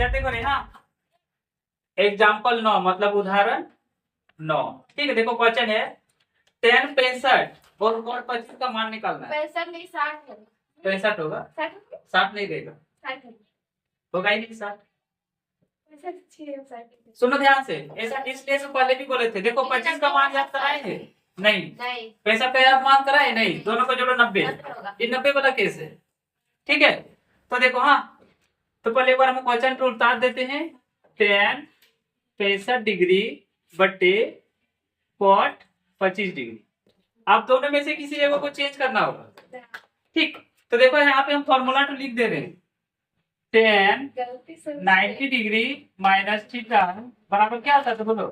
इधर देखो रे। हाँ, एग्जाम्पल 9 मतलब उदाहरण 9। ठीक है, देखो क्वेश्चन है 10 65 और 25 का मान निकालना है। 65 नहीं 60 है। 65 होगा, 60 नहीं रहेगा, 60 होगा ही नहीं 60। 60। सुनो ध्यान से, ऐसा इसलिए से पहले भी बोले थे। देखो 25 का मान याद कराए थे नहीं, 65 का याद मान कराए नहीं, दोनों को जोड़ो 90। ये 90 वाला केस है। ठीक है, तो देखो हाँ, तो पहले एक बार हम क्वेश्चन को उतार देते हैं। 10 65 डिग्री बटे cot 25 डिग्री। आप दोनों में से किसी जगह को चेंज करना होगा। ठीक, तो देखो यहाँ पे हम फॉर्मूला तो लिख दे रहे हैं। 10 90 डिग्री माइनस थीटा बराबर क्या आता था बोलो,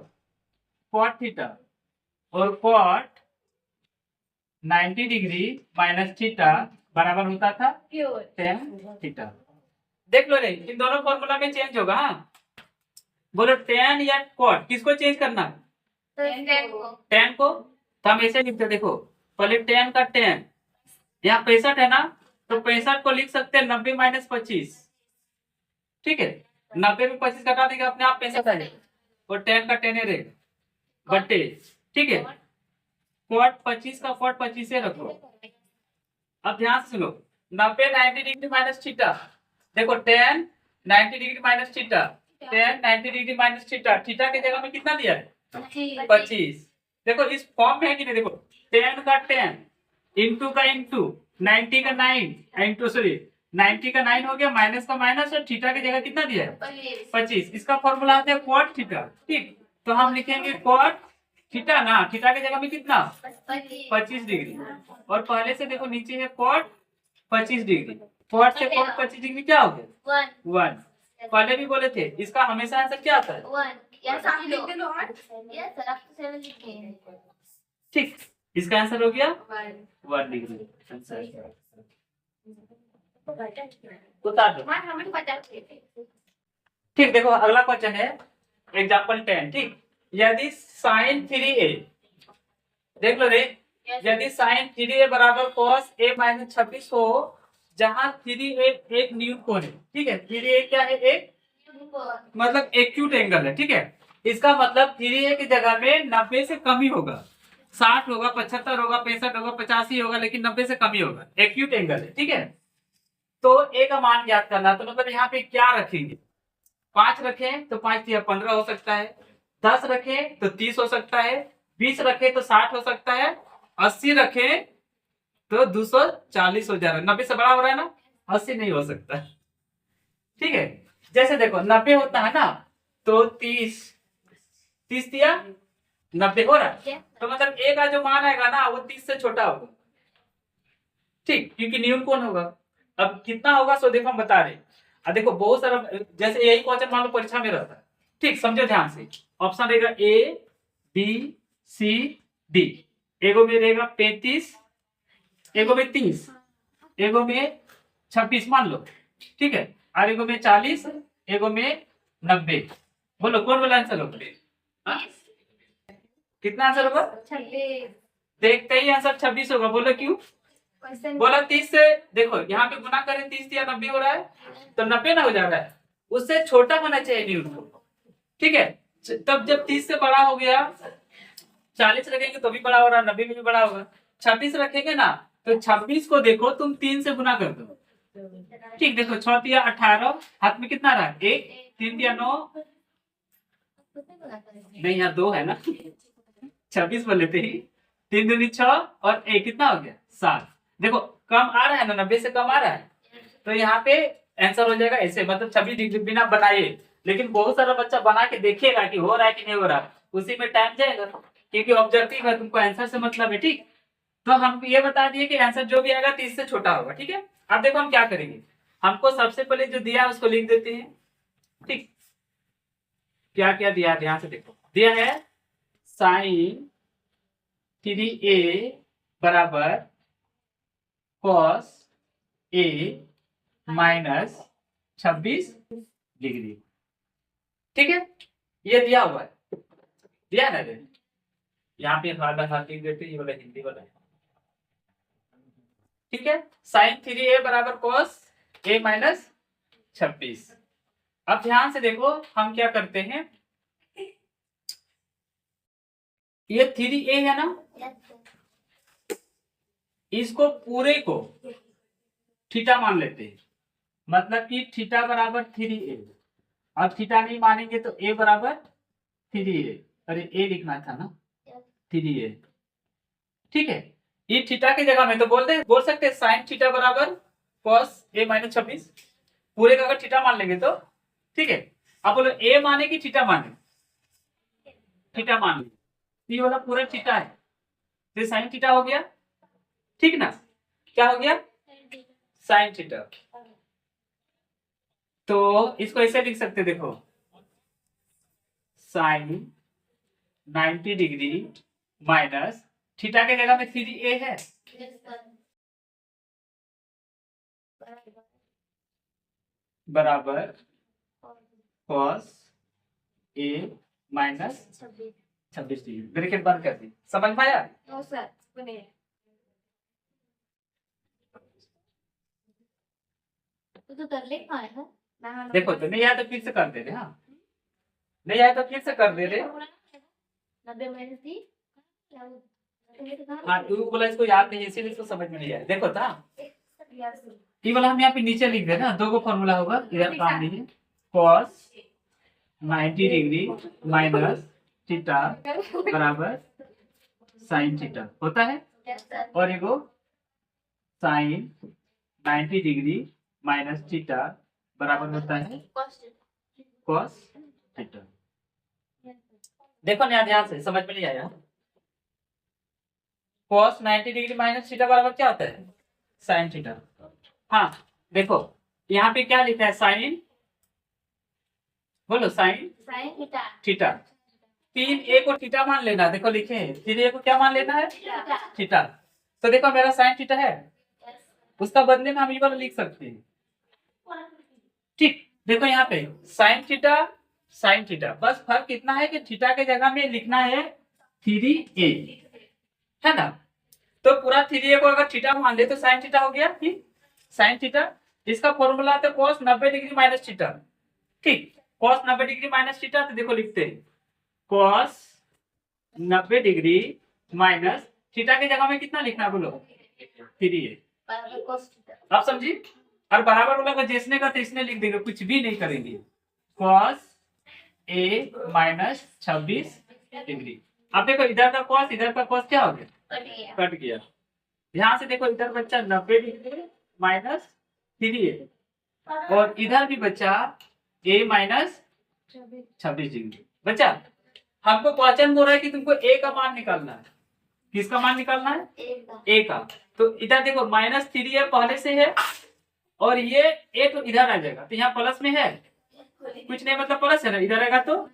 cot थीटा, और cot 90 डिग्री माइनस थीटा बराबर होता था tan थीटा। देख लो रे, इन दोनों फॉर्मूला में चेंज होगा। हाँ, बोलो tan या cot किसको चेंज करना, tan को। तो हम ऐसे लिखते, देखो पहले tan का tan, यहाँ 65 है ना, तो 65 को लिख सकते हैं 90 माइनस 25। ठीक है, 90 में 25 घटा देंगे अपने आप 65 आ जाएगा, और tan का tan रहेगा बटे। ठीक है, cot 25 का cot 25 से रखो। अब ध्यान से सुनो, 90 90 डिग्री माइनस थीटा, देखो tan 90 degree minus theta, tan 90 degree minus theta, theta की जगह में कितना दिया है 25। देखो इस फॉर्म में है कि नहीं, देखो tan का tan इंटू का इंटू 90 का 9 इंटू सॉरी 90 का 9 हो गया, माइनस का माइनस, और थीटा की जगह कितना दिया है 25। इसका फॉर्मूला आता है cot थीटा। ठीक, तो हम लिखेंगे cot थीटा ना, थीटा की जगह में कितना 25 डिग्री, और पहले से देखो नीचे है cot 25 डिग्री, cot से cot 25 डिग्री क्या हो गया 1। पहले भी बोले थे इसका हमेशा आंसर क्या आता है 1। ठीक, इसका आंसर हो गया 1 डिग्री आंसर। उतार दो। ठीक, देखो अगला क्वेश्चन है एग्जांपल 10। ठीक, यदि sin 3a, देख लो रे, यदि sin 3a बराबर cos a माइनस 26 हो, जहां 3a एक न्यून कोण है। ठीक है, 3a क्या है, एक मतलब एक्यूट एंगल है। ठीक है, इसका मतलब 3a की जगह में 90 से कम ही होगा, 60 होगा, 75 होगा, 65 होगा, 85 होगा, लेकिन 90 से कम ही होगा, एक्यूट एंगल है। ठीक है, तो a का मान ज्ञात करना, तो मतलब यहाँ पे क्या रखेंगे, 5 रखें तो 5 या 15 हो सकता है, 10 रखें तो 30 हो सकता है, 20 रखें तो 60 हो सकता है, 80 रखें तो 240 हो जा रहा है। 90 से बड़ा हो रहा है ना, 80 नहीं हो सकता। ठीक है, जैसे देखो 90 होता है ना, तो 30 दिया 90 हो रहा है, तो मतलब a का जो मान आएगा ना वो 30 से छोटा होगा। ठीक, क्योंकि न्यून कौन होगा। अब कितना होगा सो देखो हम बता रहे। अब देखो बहुत सारा, जैसे यही क्वेश्चन मान लो परीक्षा में रहता है। ठीक, समझो ध्यान से, ऑप्शन रहेगा ए बी सी डी, एगो में रहेगा 35, एगो में 30, एगो में 26 मान लो। ठीक है, और एगो में 40, एगो में 90। बोलो कौन वाला आंसर होगा, कितना आंसर होगा 26। देखते ही आंसर 26 होगा। बोलो क्यों, बोला 30 से, देखो यहाँ पे गुना करें 30 या 90 हो रहा है, तो 90 ना हो जा रहा है, उससे छोटा होना चाहिए न्यून को। ठीक है, तब जब 30 से बड़ा हो गया, 40 रखेंगे तो भी बड़ा हो रहा है, 90 में भी बड़ा होगा। 26 रखेंगे ना, तो 26 को देखो तुम 3 से गुना कर दो। ठीक, देखो 6 दिया 18, हाथ में कितना रहा 1, 3 दिया 9, नहीं यहाँ 2 है ना, 26 बोले थे ही, 3 दूनी 6 और 1 कितना हो गया 7। देखो कम आ रहा है ना, 90 से कम आ रहा है, तो यहाँ पे आंसर हो जाएगा ऐसे, मतलब 26 डिग्री बिना बनाए। लेकिन बहुत सारा बच्चा बना के देखिएगा कि हो रहा है कि नहीं हो रहा, उसी में टाइम जाएगा, क्योंकि ऑब्जेक्टिव है, तुमको आंसर से मतलब है। ठीक, तो हम ये बता दिए कि आंसर जो भी आएगा 30 से छोटा होगा। ठीक है, अब देखो हम क्या करेंगे, हमको सबसे पहले जो दिया है उसको लिख देते हैं। ठीक, क्या क्या दिया है ध्यान से देखो, दिया है sin 3a बराबर cos a माइनस 26 डिग्री। ठीक है, ये दिया हुआ है, दिया ना, यहाँ पे वाला हाथ लिख देते, ये वाला हिंदी वाला है। ठीक है, sin 3a बराबर cos a माइनस 26, अब ध्यान से देखो हम क्या करते हैं, ये 3a है ना, इसको पूरे को थीटा मान लेते हैं, मतलब कि थीटा बराबर 3a। अब थीटा नहीं मानेंगे तो a बराबर 3a, अरे a लिखना था ना, 3a। ठीक है, ये थीटा की जगह में तो बोल सकते हैं साइन थीटा बराबर cos a माइनस 26, पूरे का अगर थीटा मान लेंगे तो। ठीक है, अब बोलो a माने कि थीटा माने, थीटा मान ले, ये वाला पूरा थीटा है तो साइन थीटा हो गया। ठीक ना, क्या हो गया, साइन थीटा। तो इसको ऐसे लिख सकते, देखो साइन 90 डिग्री माइनस थीटा के जगह में 3a है, बराबर cos a minus 26 degree, bracket बंद कर दी। समझ में आया? नो सर, सुनिए तो कर ले पाए है ना। देखो तो नहीं आया तो फिर से कर दे रहे, हाँ नहीं आया तो फिर से कर दे रहे। 90 माइनस 3 क्या हाँ तू बोला इसको याद नहीं, इसीलिए इसको समझ में नहीं आया। देखो था ये वाला हम यहाँ पे नीचे लिख दे ना, दो को फॉर्मूला होगा, इधर काम नहीं है, cos 90 डिग्री माइनस थीटा बराबर साइन थीटा होता है, और एगो साइन 90 डिग्री माइनस थीटा बराबर होता है cos थीटा। देखो ना ध्यान से, समझ में नहीं आया, cos 90 डिग्री माइनस थीटा बराबर क्या होता है, साइन थीटा। हाँ देखो यहाँ पे क्या लिखा है, साइन, बोलो साइन थीटा, 3a को थीटा मान लेना, देखो लिखे हैं 3a को क्या मान लेना है, थीटा। तो देखो मेरा साइन थीटा है, उसका बदले में हम ये वाला लिख सकते हैं। ठीक, देखो यहाँ पे साइन थीटा, बस फर्क इतना है कि थीटा के जगह में लिखना है 3a, है ना। तो पूरा 3a को अगर थीटा मान ले तो साइन थीटा हो गया, ठीक साइन थीटा। इसका फॉर्मूला था cos 90 डिग्री माइनस थीटा। ठीक, cos 90 डिग्री माइनस थीटा, तो देखो लिखते हैं cos 90 डिग्री माइनस थीटा के जगह में कितना लिखना है, बोलो 3a। आप समझी, और बराबर वाला को जिसने का तिसने लिख देंगे, कुछ भी नहीं करेंगे, cos a माइनस 26 डिग्री। अब देखो इधर का cos इधर का cos क्या हो गया, कट गया। ध्यान से देखो, इधर बच्चा 90 डिग्री माइनस 3a, और इधर भी बच्चा a माइनस 26 डिग्री। बच्चा हमको क्वेश्चन बोल रहा है कि तुमको a का मान निकालना है, किसका मान निकालना है, a का। तो इधर देखो माइनस 3a पहले से है, और ये a तो इधर आ जाएगा, तो यहाँ प्लस में है, कुछ नहीं मतलब प्लस है ना, इधर आएगा तो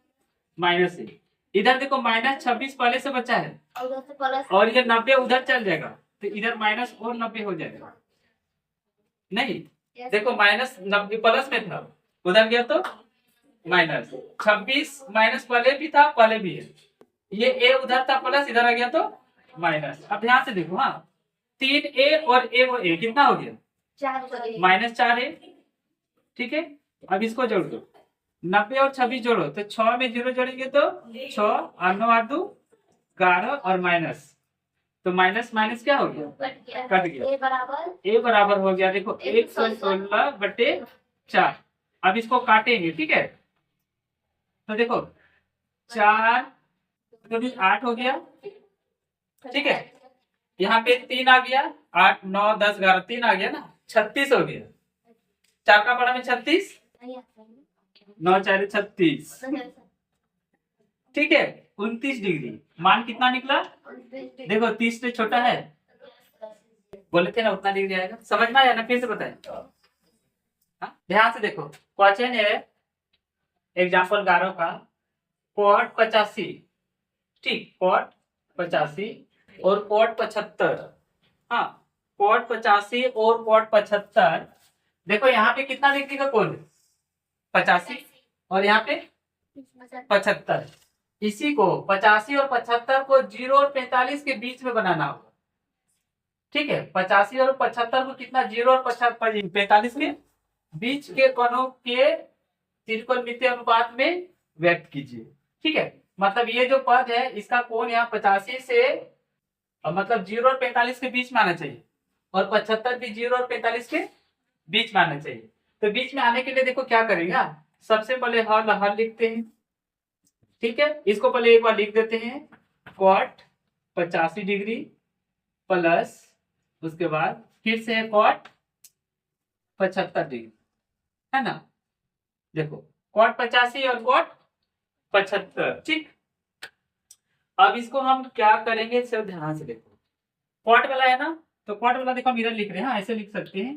माइनस है। इधर देखो माइनस 26 पहले से बचा है, और ये 90 उधर चल जाएगा, तो इधर माइनस और 90 हो जाएगा। नहीं देखो माइनस 90 प्लस में था, उधर गया तो माइनस 26, माइनस पहले भी था, पहले भी है, ये a उधर था प्लस, इधर आ गया तो माइनस। अब ध्यान से देखो, हाँ 3a और a वो a कितना हो गया, माइनस 4a। ठीक है, अब इसको जोड़ दो, 90 और 26 जोड़ो तो 6 में 0 जोड़ेंगे तो 6 और 9 8 2 11, और माइनस, तो माइनस माइनस क्या हो गया, कट गया। a बराबर हो गया, देखो 116/4। अब इसको काटेंगे, ठीक है, तो देखो 4 तो 8 हो गया, ठीक है, यहाँ पे 3 आ गया, 8 9 10 11 3 आ गया ना, 36 हो गया। 4 का पड़ा में 36, 9 4 36, ठीक है, 29 डिग्री। मान कितना निकला, देखो 30 से छोटा है, बोले थे ना उतना डिग्री आएगा। समझ में आया ना, फिर से बताए, ध्यान से देखो क्वेश्चन है एग्जाम्पल 11 का, cot 85, ठीक cot 85 और cot 75, हाँ cot 85 और cot 75। देखो यहाँ पे कितना डिग्री का कोण है, 85, और यहाँ पे 75। इसी को 85 और 75 को 0 और 45 के बीच में बनाना होगा। ठीक है, 85 और 75 को कितना, 0 और 45 के बीच के कोणों के त्रिकोणमितीय अनुपात में व्यक्त कीजिए। ठीक है, मतलब ये जो पद है इसका कोण यहाँ 85 से मतलब 0 और 45 के बीच में आना चाहिए, और 75 भी 0 और 45 के बीच में आना चाहिए। तो बीच में आने के लिए देखो क्या करेंगे, सबसे पहले हल हल लिखते हैं। ठीक है, इसको पहले एक बार लिख देते हैं, कॉट 85 डिग्री प्लस उसके बाद फिर से कॉट 75 डिग्री, है ना। देखो कॉट 85 और कॉट 75। ठीक, अब इसको हम क्या करेंगे, सब ध्यान से देखो। कॉट वाला है ना, तो कॉट वाला देखो हम इधर लिख रहे हैं, ऐसे लिख सकते हैं,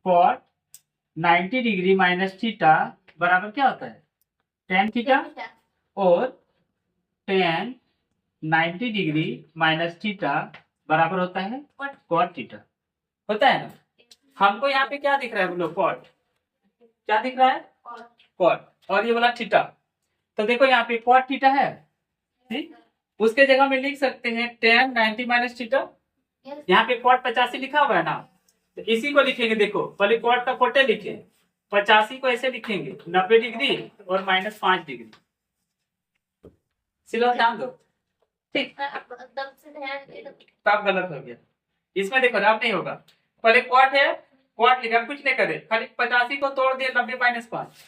कॉट 90 डिग्री माइनस थीटा बराबर क्या होता है, tan थीटा, और tan 90 डिग्री माइनस थीटा बराबर होता है कॉट थीटा, होता है ना। हमको यहाँ पे क्या दिख रहा है बोलो, कॉट, क्या दिख रहा है, कॉट, और ये वाला थीटा। तो देखो यहाँ पे कॉट थीटा है, ठीक, उसके जगह में लिख सकते हैं tan 90 माइनस थीटा। यहाँ पे कॉट 85 लिखा हुआ है ना, तो इसी को लिखेंगे। देखो पहले कॉट का कोटे लिखे, 85 को ऐसे लिखेंगे 90 डिग्री और -5 डिग्री। सिलो ध्यान दो, ठीक, एकदम से ध्यान दे दो। तब गलत हो गया। इसमें देखो अब नहीं होगा, पहले कॉट है, कॉट लिखा, कुछ नहीं करे, खाली 85 को तोड़ दिए 90 - 5,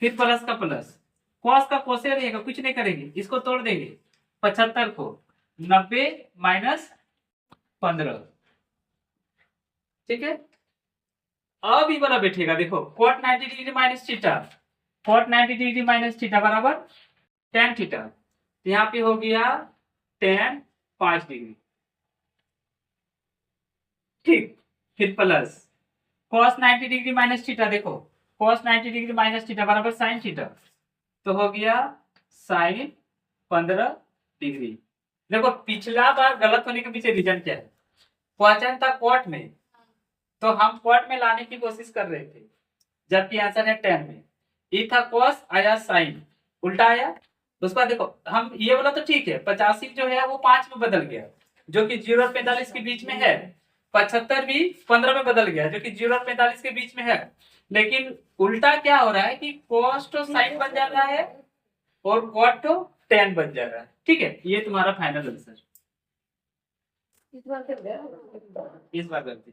फिर प्लस का प्लस, कॉस का कोसे रहेगा, कुछ नहीं करेंगे, इसको तोड़ देंगे 75 को 90 - 15। ठीक है, अब ये वाला बैठेगा, देखो cot 90 degree minus theta, cot 90 degree minus theta बराबर tan थीटा, तो यहाँ पे हो गया tan 5 डिग्री। ठीक, फिर plus cos 90 degree minus theta, देखो cos 90 डिग्री माइनस थीटा बराबर sin थीटा, तो हो गया sin 15 डिग्री। देखो पिछला बार गलत होने के पीछे रीजन क्या है, क्वेश्चन था कॉट में, तो हम कॉट में लाने की कोशिश कर रहे थे, जबकि आंसर है tan में। ये था cos, आया sin, उल्टा आया। उसके बाद देखो हम ये वाला तो ठीक है, 85 जो है वो 5 में बदल गया, जो कि 0 और 45 के बीच में है। 75 भी 15 में बदल गया, जो कि 0 और 45 के बीच में है। लेकिन उल्टा क्या हो रहा है कि cos तो sin बन जा रहा है और cot तो tan बन जा रहा है। ठीक है, ये तुम्हारा फाइनल आंसर। इस बार गलती